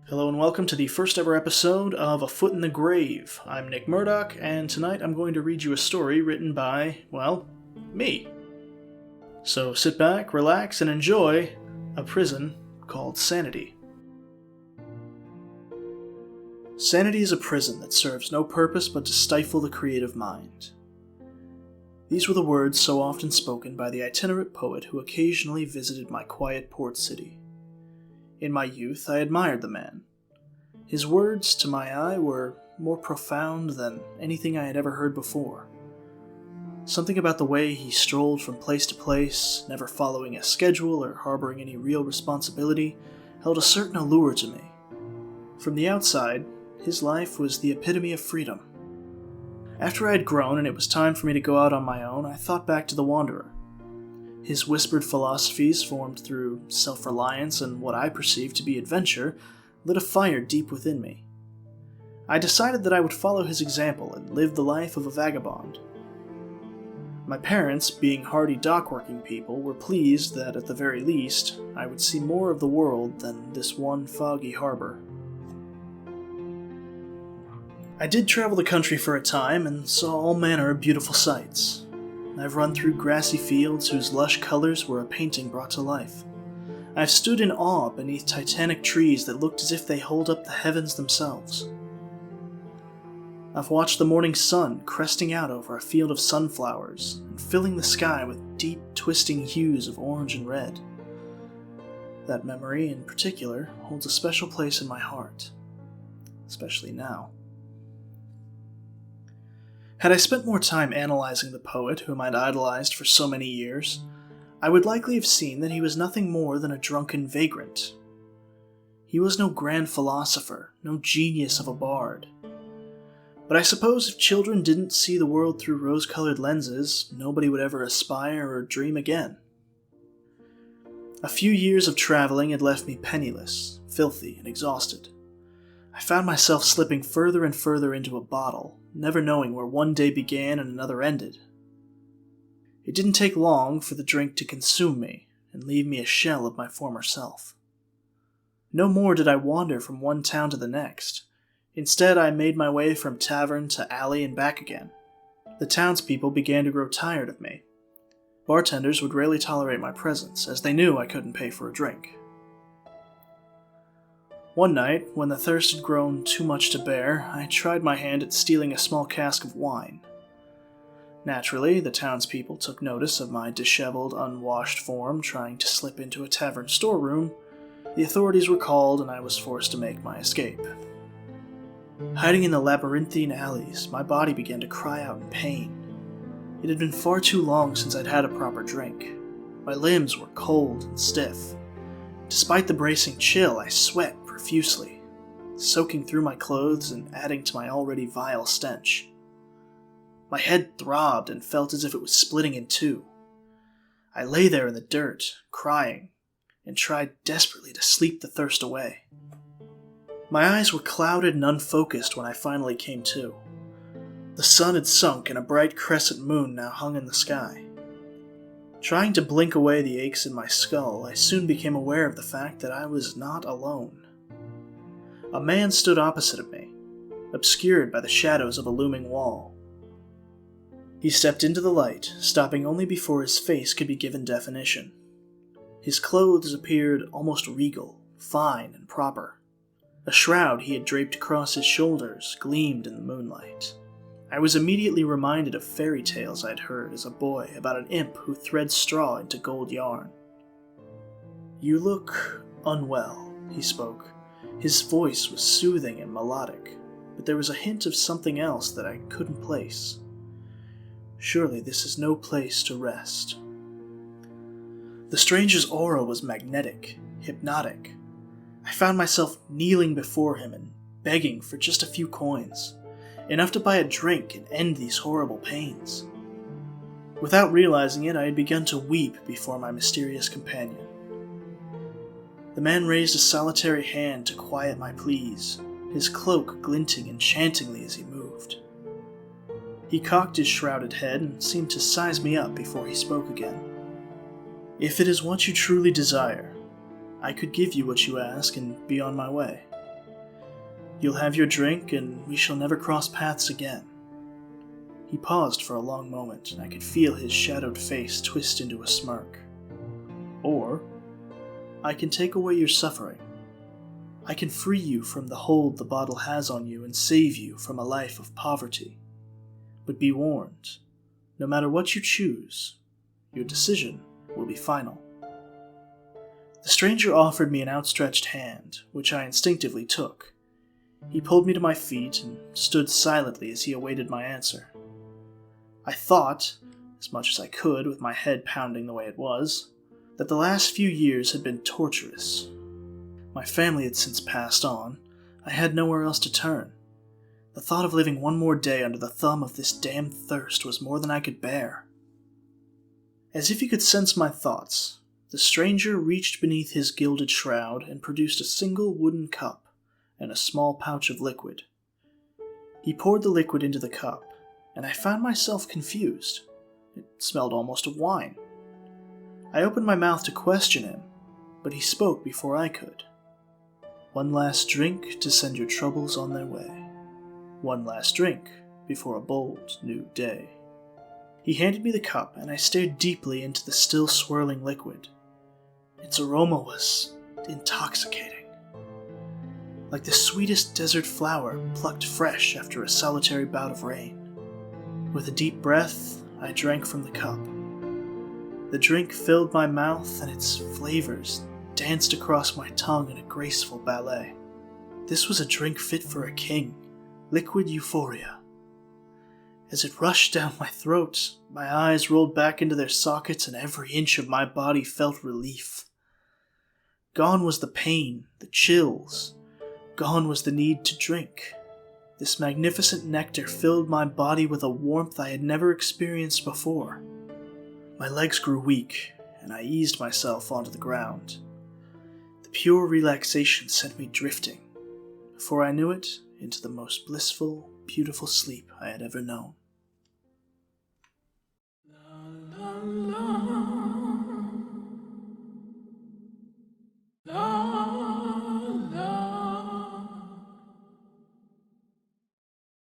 Hello and welcome to the first ever episode of A Foot in the Grave. I'm Nick Murdock, and tonight I'm going to read you a story written by, well, me. So sit back, relax, and enjoy a prison called Sanity. Sanity is a prison that serves no purpose but to stifle the creative mind. These were the words so often spoken by the itinerant poet who occasionally visited my quiet port city. In my youth, I admired the man. His words, to my eye, were more profound than anything I had ever heard before. Something about the way he strolled from place to place, never following a schedule or harboring any real responsibility, held a certain allure to me. From the outside, his life was the epitome of freedom. After I had grown and it was time for me to go out on my own, I thought back to the Wanderer. His whispered philosophies, formed through self-reliance and what I perceived to be adventure, lit a fire deep within me. I decided that I would follow his example and live the life of a vagabond. My parents, being hardy dock-working people, were pleased that, at the very least, I would see more of the world than this one foggy harbor. I did travel the country for a time and saw all manner of beautiful sights. I've run through grassy fields whose lush colors were a painting brought to life. I've stood in awe beneath titanic trees that looked as if they hold up the heavens themselves. I've watched the morning sun cresting out over a field of sunflowers and filling the sky with deep, twisting hues of orange and red. That memory, in particular, holds a special place in my heart, especially now. Had I spent more time analyzing the poet whom I'd idolized for so many years, I would likely have seen that he was nothing more than a drunken vagrant. He was no grand philosopher, no genius of a bard. But I suppose if children didn't see the world through rose-colored lenses, nobody would ever aspire or dream again. A few years of traveling had left me penniless, filthy, and exhausted. I found myself slipping further and further into a bottle, never knowing where one day began and another ended. It didn't take long for the drink to consume me and leave me a shell of my former self. No more did I wander from one town to the next. Instead, I made my way from tavern to alley and back again. The townspeople began to grow tired of me. Bartenders would rarely tolerate my presence, as they knew I couldn't pay for a drink. One night, when the thirst had grown too much to bear, I tried my hand at stealing a small cask of wine. Naturally, the townspeople took notice of my disheveled, unwashed form trying to slip into a tavern storeroom. The authorities were called, and I was forced to make my escape. Hiding in the labyrinthine alleys, my body began to cry out in pain. It had been far too long since I'd had a proper drink. My limbs were cold and stiff. Despite the bracing chill, I sweat profusely, soaking through my clothes and adding to my already vile stench. My head throbbed and felt as if it was splitting in two. I lay there in the dirt, crying, and tried desperately to sleep the thirst away. My eyes were clouded and unfocused when I finally came to. The sun had sunk and a bright crescent moon now hung in the sky. Trying to blink away the aches in my skull, I soon became aware of the fact that I was not alone. A man stood opposite of me, obscured by the shadows of a looming wall. He stepped into the light, stopping only before his face could be given definition. His clothes appeared almost regal, fine and proper. A shroud he had draped across his shoulders gleamed in the moonlight. I was immediately reminded of fairy tales I'd heard as a boy about an imp who threads straw into gold yarn. "You look unwell," he spoke. His voice was soothing and melodic, but there was a hint of something else that I couldn't place. "Surely this is no place to rest." The stranger's aura was magnetic, hypnotic. I found myself kneeling before him and begging for just a few coins, enough to buy a drink and end these horrible pains. Without realizing it, I had begun to weep before my mysterious companion. The man raised a solitary hand to quiet my pleas, his cloak glinting enchantingly as he moved. He cocked his shrouded head and seemed to size me up before he spoke again. "If it is what you truly desire, I could give you what you ask and be on my way." You'll have your drink, and we shall never cross paths again." He paused for a long moment, and I could feel his shadowed face twist into a smirk. "Or, I can take away your suffering. I can free you from the hold the bottle has on you and save you from a life of poverty. But be warned, no matter what you choose, your decision will be final." The stranger offered me an outstretched hand, which I instinctively took. He pulled me to my feet and stood silently as he awaited my answer. I thought, as much as I could with my head pounding the way it was, that the last few years had been torturous. My family had since passed on. I had nowhere else to turn. The thought of living one more day under the thumb of this damned thirst was more than I could bear. As if he could sense my thoughts, the stranger reached beneath his gilded shroud and produced a single wooden cup and a small pouch of liquid. He poured the liquid into the cup, and I found myself confused. It smelled almost of wine. I opened my mouth to question him, but he spoke before I could. "One last drink to send your troubles on their way. One last drink before a bold new day." He handed me the cup, and I stared deeply into the still swirling liquid. Its aroma was intoxicating, like the sweetest desert flower plucked fresh after a solitary bout of rain. With a deep breath, I drank from the cup. The drink filled my mouth, and its flavors danced across my tongue in a graceful ballet. This was a drink fit for a king, liquid euphoria. As it rushed down my throat, my eyes rolled back into their sockets, and every inch of my body felt relief. Gone was the pain, the chills. Gone was the need to drink. This magnificent nectar filled my body with a warmth I had never experienced before. My legs grew weak, and I eased myself onto the ground. The pure relaxation sent me drifting, before I knew it, into the most blissful, beautiful sleep I had ever known.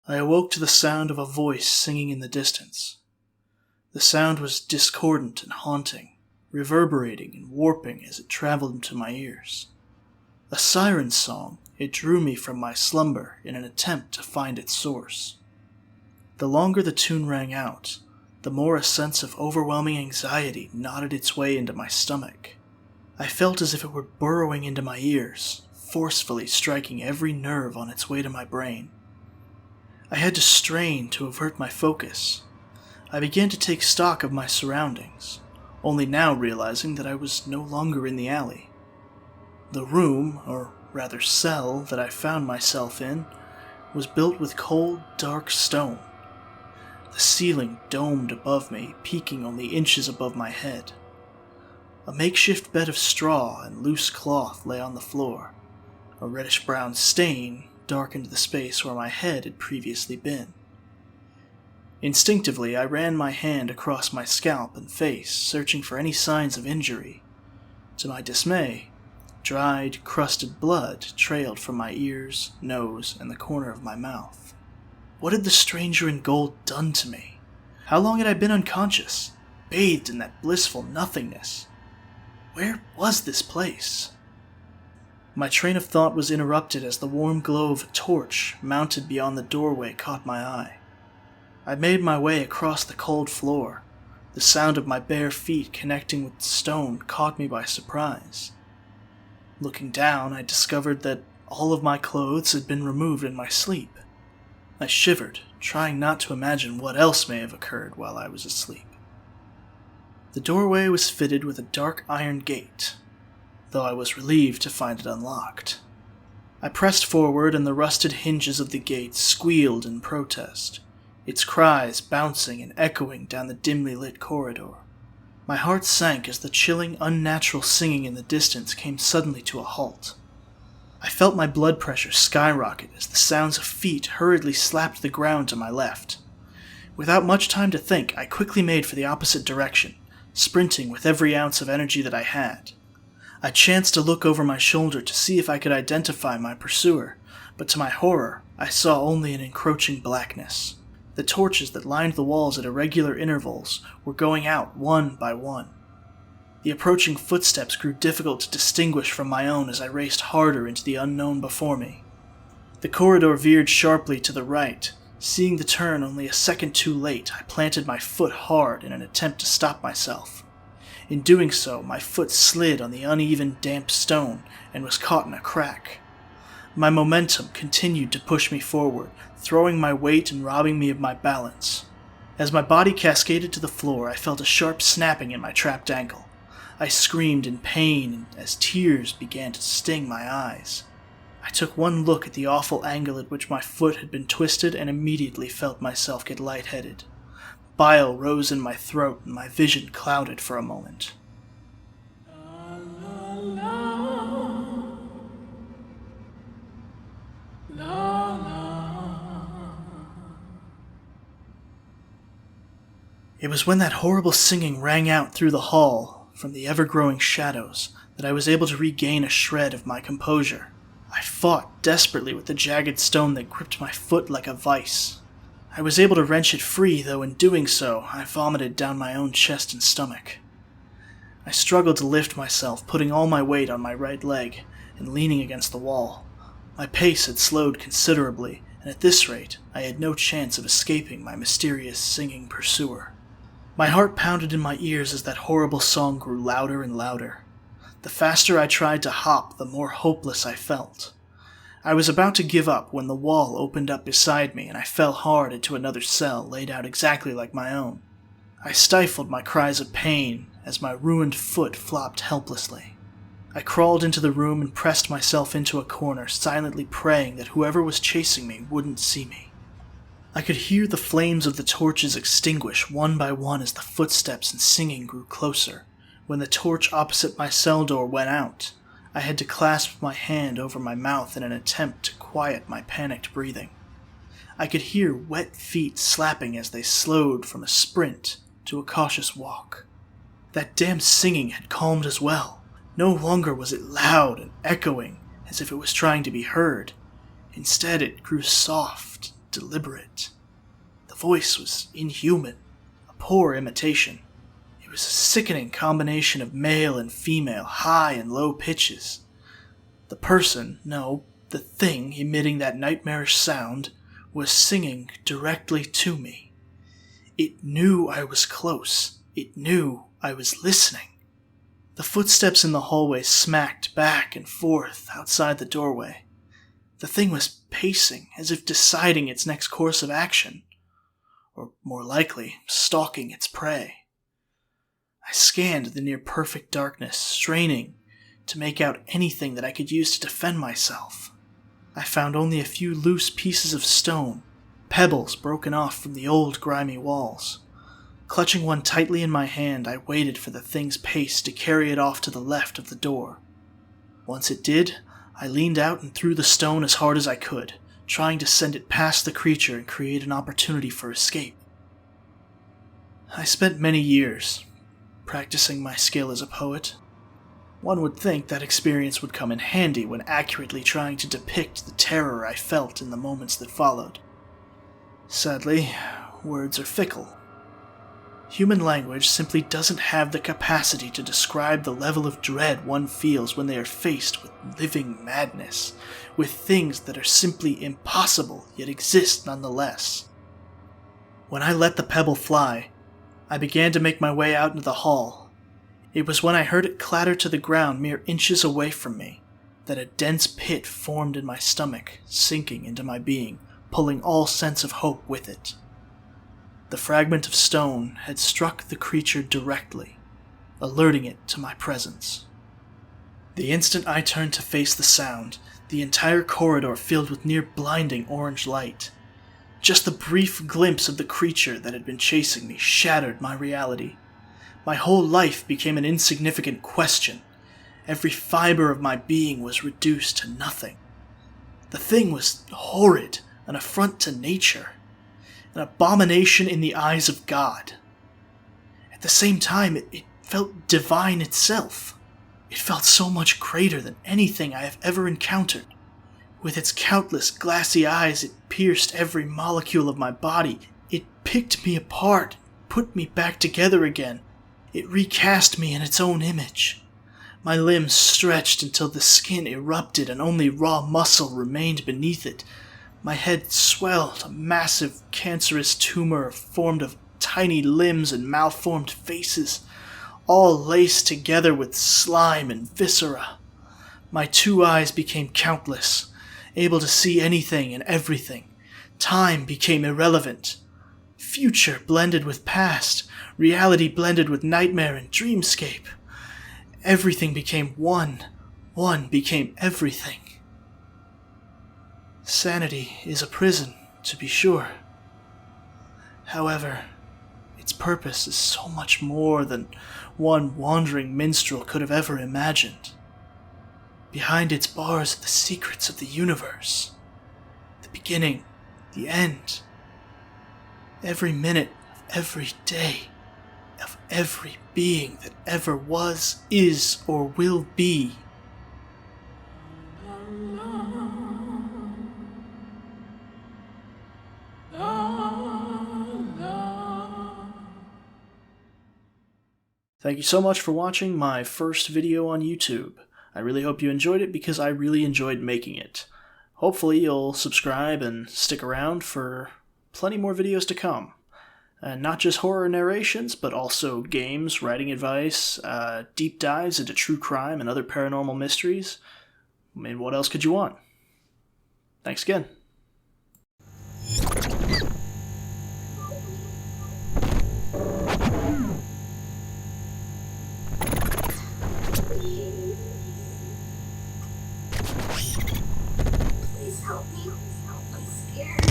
I awoke to the sound of a voice singing in the distance. The sound was discordant and haunting, reverberating and warping as it traveled into my ears. A siren's song, it drew me from my slumber in an attempt to find its source. The longer the tune rang out, the more a sense of overwhelming anxiety knotted its way into my stomach. I felt as if it were burrowing into my ears, forcefully striking every nerve on its way to my brain. I had to strain to avert my focus. I began to take stock of my surroundings, only now realizing that I was no longer in the alley. The room, or rather cell, that I found myself in was built with cold, dark stone. The ceiling domed above me, peaking only inches above my head. A makeshift bed of straw and loose cloth lay on the floor. A reddish-brown stain darkened the space where my head had previously been. Instinctively, I ran my hand across my scalp and face, searching for any signs of injury. To my dismay, dried, crusted blood trailed from my ears, nose, and the corner of my mouth. What had the stranger in gold done to me? How long had I been unconscious, bathed in that blissful nothingness? Where was this place? My train of thought was interrupted as the warm glow of a torch mounted beyond the doorway caught my eye. I made my way across the cold floor. The sound of my bare feet connecting with the stone caught me by surprise. Looking down, I discovered that all of my clothes had been removed in my sleep. I shivered, trying not to imagine what else may have occurred while I was asleep. The doorway was fitted with a dark iron gate, though I was relieved to find it unlocked. I pressed forward, and the rusted hinges of the gate squealed in protest, its cries bouncing and echoing down the dimly lit corridor. My heart sank as the chilling, unnatural singing in the distance came suddenly to a halt. I felt my blood pressure skyrocket as the sounds of feet hurriedly slapped the ground to my left. Without much time to think, I quickly made for the opposite direction, sprinting with every ounce of energy that I had. I chanced to look over my shoulder to see if I could identify my pursuer, but to my horror, I saw only an encroaching blackness. The torches that lined the walls at irregular intervals were going out one by one. The approaching footsteps grew difficult to distinguish from my own as I raced harder into the unknown before me. The corridor veered sharply to the right. Seeing the turn only a second too late, I planted my foot hard in an attempt to stop myself. In doing so, my foot slid on the uneven, damp stone and was caught in a crack. My momentum continued to push me forward, throwing my weight and robbing me of my balance. As my body cascaded to the floor, I felt a sharp snapping in my trapped ankle. I screamed in pain as tears began to sting my eyes. I took one look at the awful angle at which my foot had been twisted and immediately felt myself get lightheaded. Bile rose in my throat and my vision clouded for a moment. It was when that horrible singing rang out through the hall from the ever-growing shadows that I was able to regain a shred of my composure. I fought desperately with the jagged stone that gripped my foot like a vice. I was able to wrench it free, though in doing so, I vomited down my own chest and stomach. I struggled to lift myself, putting all my weight on my right leg and leaning against the wall. My pace had slowed considerably, and at this rate, I had no chance of escaping my mysterious singing pursuer. My heart pounded in my ears as that horrible song grew louder and louder. The faster I tried to hop, the more hopeless I felt. I was about to give up when the wall opened up beside me and I fell hard into another cell laid out exactly like my own. I stifled my cries of pain as my ruined foot flopped helplessly. I crawled into the room and pressed myself into a corner, silently praying that whoever was chasing me wouldn't see me. I could hear the flames of the torches extinguish one by one as the footsteps and singing grew closer. When the torch opposite my cell door went out, I had to clasp my hand over my mouth in an attempt to quiet my panicked breathing. I could hear wet feet slapping as they slowed from a sprint to a cautious walk. That damn singing had calmed as well. No longer was it loud and echoing as if it was trying to be heard. Instead, it grew soft, deliberate. The voice was inhuman, a poor imitation. It was a sickening combination of male and female, high and low pitches. The thing emitting that nightmarish sound was singing directly to me. It knew I was close. It knew I was listening. The footsteps in the hallway smacked back and forth outside the doorway. The thing was pacing, as if deciding its next course of action, or more likely, stalking its prey. I scanned the near-perfect darkness, straining to make out anything that I could use to defend myself. I found only a few loose pieces of stone, pebbles broken off from the old grimy walls. Clutching one tightly in my hand, I waited for the thing's pace to carry it off to the left of the door. Once it did, I leaned out and threw the stone as hard as I could, trying to send it past the creature and create an opportunity for escape. I spent many years practicing my skill as a poet. One would think that experience would come in handy when accurately trying to depict the terror I felt in the moments that followed. Sadly, words are fickle. Human language simply doesn't have the capacity to describe the level of dread one feels when they are faced with living madness, with things that are simply impossible yet exist nonetheless. When I let the pebble fly, I began to make my way out into the hall. It was when I heard it clatter to the ground mere inches away from me that a dense pit formed in my stomach, sinking into my being, pulling all sense of hope with it. The fragment of stone had struck the creature directly, alerting it to my presence. The instant I turned to face the sound, the entire corridor filled with near blinding orange light. Just the brief glimpse of the creature that had been chasing me shattered my reality. My whole life became an insignificant question. Every fiber of my being was reduced to nothing. The thing was horrid, an affront to nature, an abomination in the eyes of God. At the same time, it felt divine itself. It felt so much greater than anything I have ever encountered. With its countless glassy eyes, it pierced every molecule of my body. It picked me apart, put me back together again. It recast me in its own image. My limbs stretched until the skin erupted and only raw muscle remained beneath it. My head swelled, a massive cancerous tumor formed of tiny limbs and malformed faces, all laced together with slime and viscera. My 2 eyes became countless, able to see anything and everything. Time became irrelevant. Future blended with past, reality blended with nightmare and dreamscape. Everything became one. One became everything. Sanity is a prison, to be sure. However, its purpose is so much more than one wandering minstrel could have ever imagined. Behind its bars are the secrets of the universe. The beginning, the end. Every minute of every day, of every being that ever was, is, or will be. Thank you so much for watching my first video on YouTube. I really hope you enjoyed it because I really enjoyed making it. Hopefully you'll subscribe and stick around for plenty more videos to come. And not just horror narrations, but also games, writing advice, deep dives into true crime and other paranormal mysteries. I mean, what else could you want? Thanks again. Please help me. I'm scared.